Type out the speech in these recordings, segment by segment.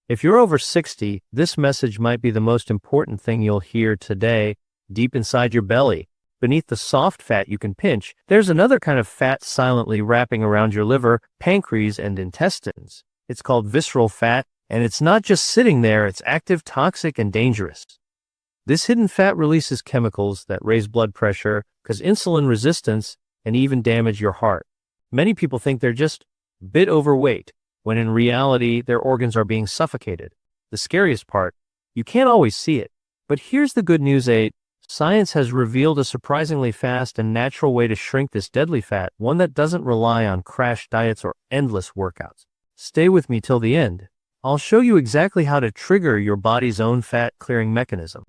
If you're over 60, this message might be the most important thing you'll hear today. Deep inside your belly, beneath the soft fat you can pinch, there's another kind of fat silently wrapping around your liver, pancreas, and intestines. It's called visceral fat, and it's not just sitting there, it's active, toxic, and dangerous. This hidden fat releases chemicals that raise blood pressure, cause insulin resistance, and even damage your heart. Many people think they're just a bit overweight, when in reality, their organs are being suffocated. The scariest part, you can't always see it. But here's the good news, science has revealed a surprisingly fast and natural way to shrink this deadly fat, one that doesn't rely on crash diets or endless workouts. Stay with me till the end. I'll show you exactly how to trigger your body's own fat-clearing mechanism.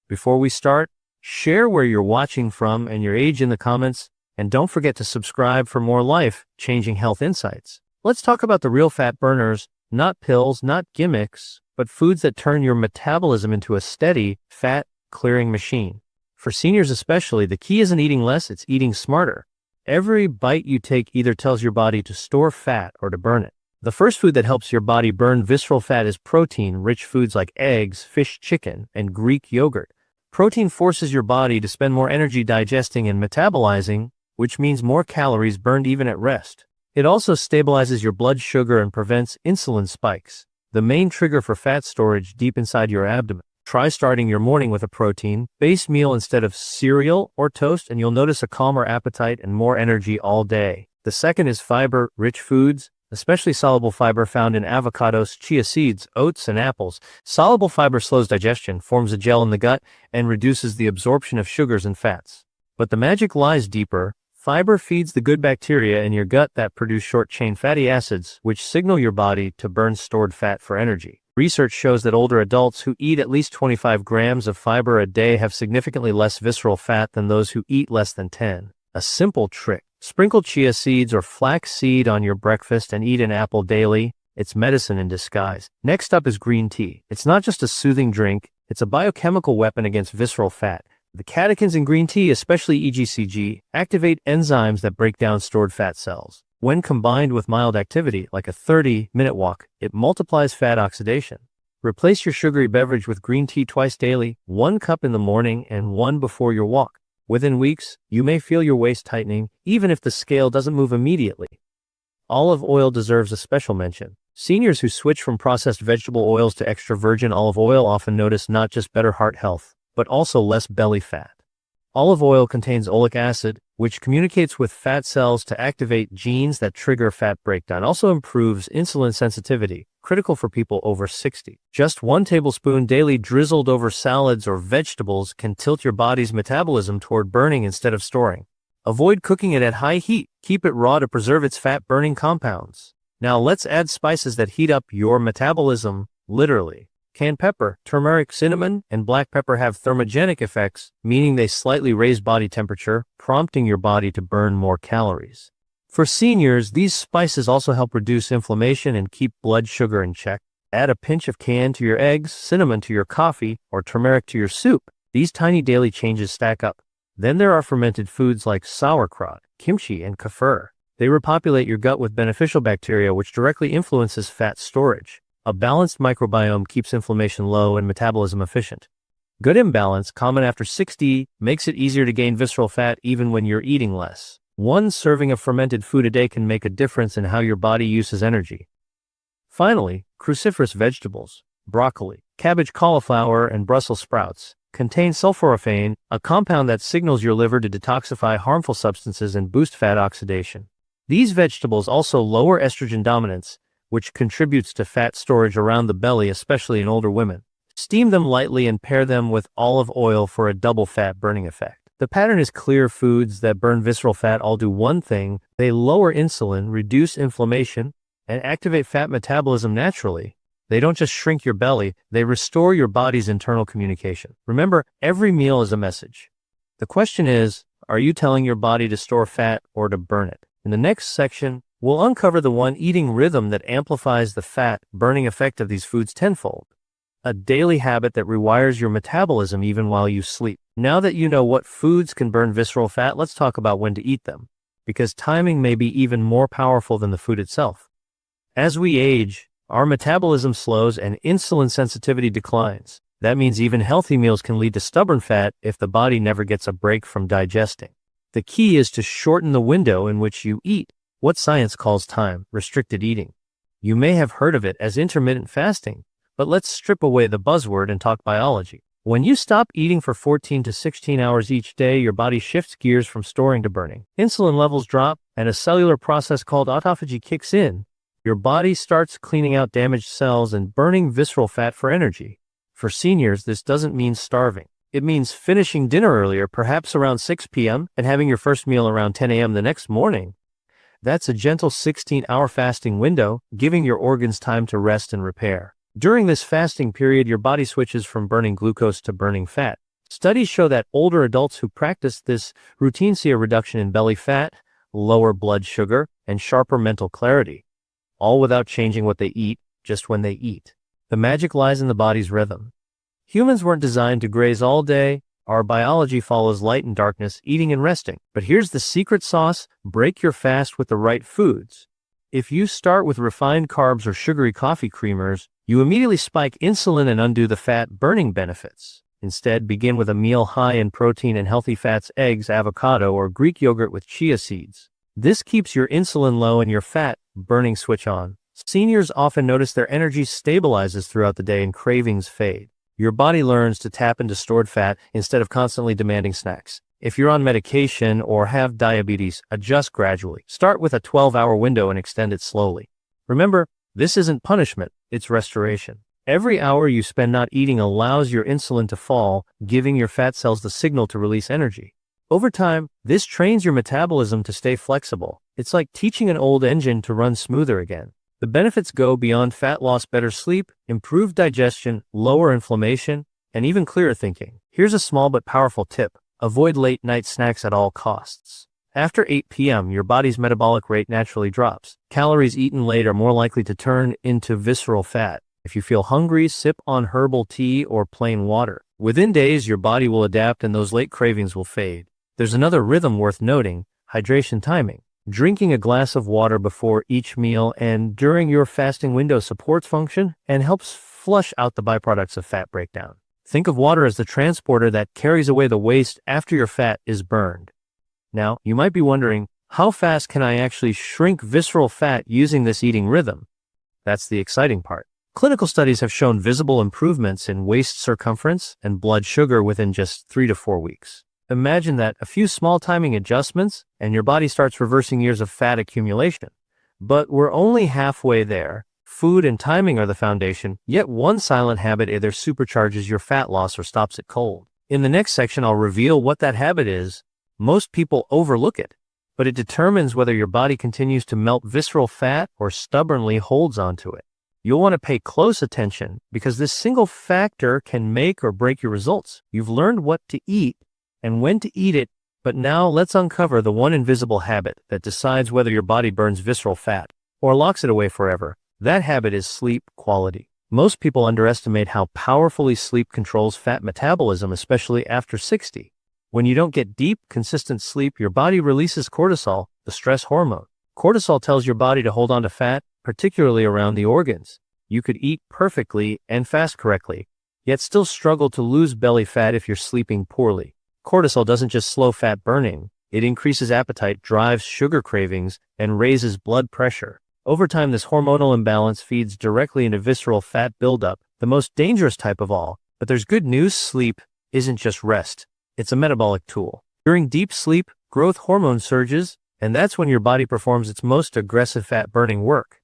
Before we start, share where you're watching from and your age in the comments, and don't forget to subscribe for more life-changing health insights. Let's talk about the real fat burners, not pills, not gimmicks, but foods that turn your metabolism into a steady, fat-clearing machine. For seniors especially, the key isn't eating less, it's eating smarter. Every bite you take either tells your body to store fat or to burn it. The first food that helps your body burn visceral fat is protein-rich foods like eggs, fish, chicken, and Greek yogurt. Protein forces your body to spend more energy digesting and metabolizing, which means more calories burned even at rest. It also stabilizes your blood sugar and prevents insulin spikes, the main trigger for fat storage deep inside your abdomen. Try starting your morning with a protein-based meal instead of cereal or toast, and you'll notice a calmer appetite and more energy all day. The second is fiber-rich foods, especially soluble fiber found in avocados, chia seeds, oats, and apples. Soluble fiber slows digestion, forms a gel in the gut, and reduces the absorption of sugars and fats. But the magic lies deeper. Fiber feeds the good bacteria in your gut that produce short-chain fatty acids, which signal your body to burn stored fat for energy. Research shows that older adults who eat at least 25 grams of fiber a day have significantly less visceral fat than those who eat less than 10. A simple trick: sprinkle chia seeds or flax seed on your breakfast and eat an apple daily. It's medicine in disguise. Next up is green tea. It's not just a soothing drink, it's a biochemical weapon against visceral fat. The catechins in green tea, especially EGCG, activate enzymes that break down stored fat cells. When combined with mild activity, like a 30-minute walk, it multiplies fat oxidation. Replace your sugary beverage with green tea twice daily, 1 cup in the morning and 1 before your walk. Within weeks, you may feel your waist tightening, even if the scale doesn't move immediately. Olive oil deserves a special mention. Seniors who switch from processed vegetable oils to extra virgin olive oil often notice not just better heart health, but also less belly fat. Olive oil contains oleic acid, which communicates with fat cells to activate genes that trigger fat breakdown. Also improves insulin sensitivity, critical for people over 60. Just 1 tablespoon daily drizzled over salads or vegetables can tilt your body's metabolism toward burning instead of storing. Avoid cooking it at high heat. Keep it raw to preserve its fat-burning compounds. Now let's add spices that heat up your metabolism, literally. Canned pepper, turmeric, cinnamon, and black pepper have thermogenic effects, meaning they slightly raise body temperature, prompting your body to burn more calories. For seniors, these spices also help reduce inflammation and keep blood sugar in check. Add a pinch of cayenne to your eggs, cinnamon to your coffee, or turmeric to your soup. These tiny daily changes stack up. Then there are fermented foods like sauerkraut, kimchi, and kefir. They repopulate your gut with beneficial bacteria, which directly influences fat storage. A balanced microbiome keeps inflammation low and metabolism efficient. Gut imbalance, common after 60, makes it easier to gain visceral fat even when you're eating less. 1 serving of fermented food a day can make a difference in how your body uses energy. Finally, cruciferous vegetables, broccoli, cabbage, cauliflower, and Brussels sprouts, contain sulforaphane, a compound that signals your liver to detoxify harmful substances and boost fat oxidation. These vegetables also lower estrogen dominance, which contributes to fat storage around the belly, especially in older women. Steam them lightly and pair them with olive oil for a double fat-burning effect. The pattern is clear. Foods that burn visceral fat all do one thing: they lower insulin, reduce inflammation, and activate fat metabolism naturally. They don't just shrink your belly, they restore your body's internal communication. Remember, every meal is a message. The question is, are you telling your body to store fat or to burn it? In the next section, we'll uncover the one eating rhythm that amplifies the fat-burning effect of these foods tenfold. A daily habit that rewires your metabolism even while you sleep. Now that you know what foods can burn visceral fat, let's talk about when to eat them, because timing may be even more powerful than the food itself. As we age, our metabolism slows and insulin sensitivity declines. That means even healthy meals can lead to stubborn fat if the body never gets a break from digesting. The key is to shorten the window in which you eat, what science calls time-restricted eating. You may have heard of it as intermittent fasting, but let's strip away the buzzword and talk biology. When you stop eating for 14 to 16 hours each day, your body shifts gears from storing to burning. Insulin levels drop, and a cellular process called autophagy kicks in. Your body starts cleaning out damaged cells and burning visceral fat for energy. For seniors, this doesn't mean starving. It means finishing dinner earlier, perhaps around 6 p.m., and having your first meal around 10 a.m. the next morning. That's a gentle 16-hour fasting window, giving your organs time to rest and repair. During this fasting period, your body switches from burning glucose to burning fat. Studies show that older adults who practice this routine see a reduction in belly fat, lower blood sugar, and sharper mental clarity, all without changing what they eat, just when they eat. The magic lies in the body's rhythm. Humans weren't designed to graze all day. Our biology follows light and darkness, eating and resting. But here's the secret sauce: break your fast with the right foods. If you start with refined carbs or sugary coffee creamers, you immediately spike insulin and undo the fat-burning benefits. Instead, begin with a meal high in protein and healthy fats: eggs, avocado, or Greek yogurt with chia seeds. This keeps your insulin low and your fat-burning switch on. Seniors often notice their energy stabilizes throughout the day and cravings fade. Your body learns to tap into stored fat instead of constantly demanding snacks. If you're on medication or have diabetes, adjust gradually. Start with a 12-hour window and extend it slowly. Remember, this isn't punishment, it's restoration. Every hour you spend not eating allows your insulin to fall, giving your fat cells the signal to release energy. Over time, this trains your metabolism to stay flexible. It's like teaching an old engine to run smoother again. The benefits go beyond fat loss: better sleep, improved digestion, lower inflammation, and even clearer thinking. Here's a small but powerful tip: avoid late-night snacks at all costs. After 8 p.m., your body's metabolic rate naturally drops. Calories eaten late are more likely to turn into visceral fat. If you feel hungry, sip on herbal tea or plain water. Within days, your body will adapt and those late cravings will fade. There's another rhythm worth noting: hydration timing. Drinking a glass of water before each meal and during your fasting window supports function and helps flush out the byproducts of fat breakdown. Think of water as the transporter that carries away the waste after your fat is burned. Now, you might be wondering, how fast can I actually shrink visceral fat using this eating rhythm? That's the exciting part. Clinical studies have shown visible improvements in waist circumference and blood sugar within just 3 to 4 weeks. Imagine that: a few small timing adjustments, and your body starts reversing years of fat accumulation. But we're only halfway there. Food and timing are the foundation, yet one silent habit either supercharges your fat loss or stops it cold. In the next section, I'll reveal what that habit is. Most people overlook it, but it determines whether your body continues to melt visceral fat or stubbornly holds onto it. You'll want to pay close attention because this single factor can make or break your results. You've learned what to eat and when to eat it, but now let's uncover the one invisible habit that decides whether your body burns visceral fat or locks it away forever. That habit is sleep quality. Most people underestimate how powerfully sleep controls fat metabolism, especially after 60. When you don't get deep, consistent sleep, your body releases cortisol, the stress hormone. Cortisol tells your body to hold on to fat, particularly around the organs. You could eat perfectly and fast correctly, yet still struggle to lose belly fat if you're sleeping poorly. Cortisol doesn't just slow fat burning, it increases appetite, drives sugar cravings, and raises blood pressure. Over time, this hormonal imbalance feeds directly into visceral fat buildup, the most dangerous type of all. But there's good news: sleep isn't just rest, it's a metabolic tool. During deep sleep, growth hormone surges, and that's when your body performs its most aggressive fat-burning work.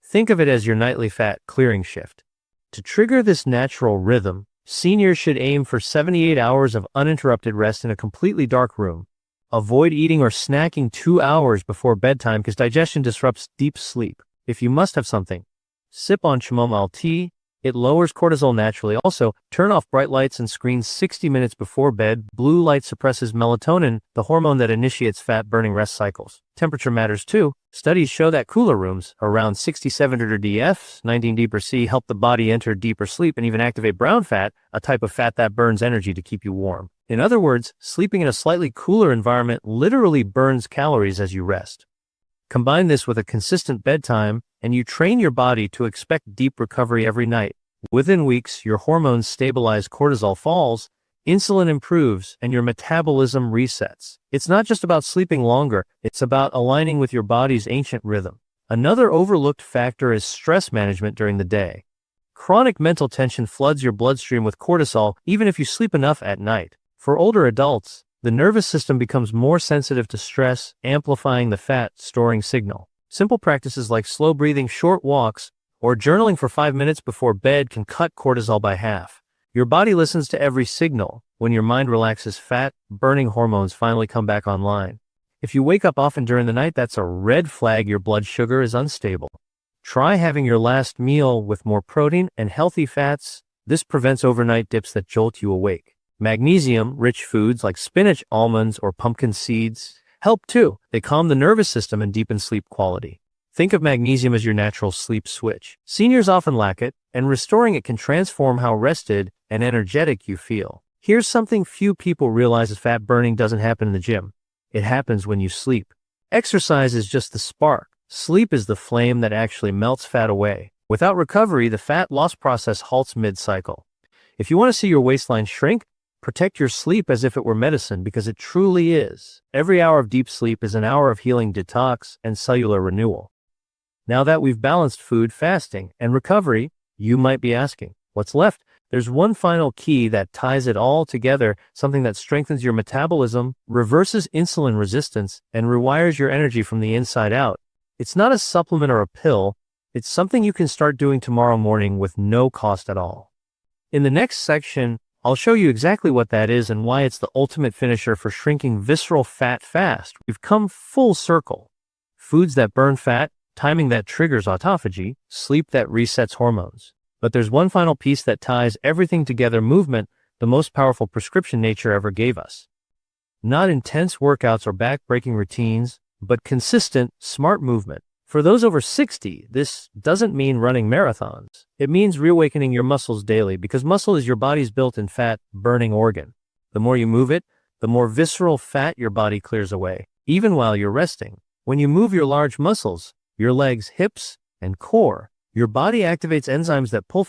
Think of it as your nightly fat clearing shift. To trigger this natural rhythm, seniors should aim for 78 hours of uninterrupted rest in a completely dark room. Avoid eating or snacking 2 hours before bedtime because digestion disrupts deep sleep. If you must have something, sip on chamomile tea. It lowers cortisol naturally. Also, turn off bright lights and screens 60 minutes before bed. Blue light suppresses melatonin, the hormone that initiates fat-burning rest cycles. Temperature matters too. Studies show that cooler rooms, around 6700 dF, 19 deeper C, help the body enter deeper sleep and even activate brown fat, a type of fat that burns energy to keep you warm. In other words, sleeping in a slightly cooler environment literally burns calories as you rest. Combine this with a consistent bedtime, and you train your body to expect deep recovery every night. Within weeks, your hormones stabilize, cortisol falls, insulin improves, and your metabolism resets. It's not just about sleeping longer, it's about aligning with your body's ancient rhythm. Another overlooked factor is stress management during the day. Chronic mental tension floods your bloodstream with cortisol even if you sleep enough at night. For older adults, the nervous system becomes more sensitive to stress, amplifying the fat-storing signal. Simple practices like slow breathing, short walks, or journaling for 5 minutes before bed can cut cortisol by half. Your body listens to every signal. When your mind relaxes, fat-burning hormones finally come back online. If you wake up often during the night, that's a red flag your blood sugar is unstable. Try having your last meal with more protein and healthy fats. This prevents overnight dips that jolt you awake. Magnesium-rich foods like spinach, almonds, or pumpkin seeds help too. They calm the nervous system and deepen sleep quality. Think of magnesium as your natural sleep switch. Seniors often lack it, and restoring it can transform how rested and energetic you feel. Here's something few people realize: fat burning doesn't happen in the gym. It happens when you sleep. Exercise is just the spark. Sleep is the flame that actually melts fat away. Without recovery, the fat loss process halts mid-cycle. If you want to see your waistline shrink, protect your sleep as if it were medicine, because it truly is. Every hour of deep sleep is an hour of healing, detox, and cellular renewal. Now that we've balanced food, fasting, and recovery, you might be asking, what's left? There's one final key that ties it all together, something that strengthens your metabolism, reverses insulin resistance, and rewires your energy from the inside out. It's not a supplement or a pill. It's something you can start doing tomorrow morning with no cost at all. In the next section, I'll show you exactly what that is and why it's the ultimate finisher for shrinking visceral fat fast. We've come full circle. Foods that burn fat, timing that triggers autophagy, sleep that resets hormones. But there's one final piece that ties everything together: movement, the most powerful prescription nature ever gave us. Not intense workouts or back-breaking routines, but consistent, smart movement. For those over 60, this doesn't mean running marathons. It means reawakening your muscles daily, because muscle is your body's built-in fat-burning organ. The more you move it, the more visceral fat your body clears away, even while you're resting. When you move your large muscles, your legs, hips, and core, your body activates enzymes that pull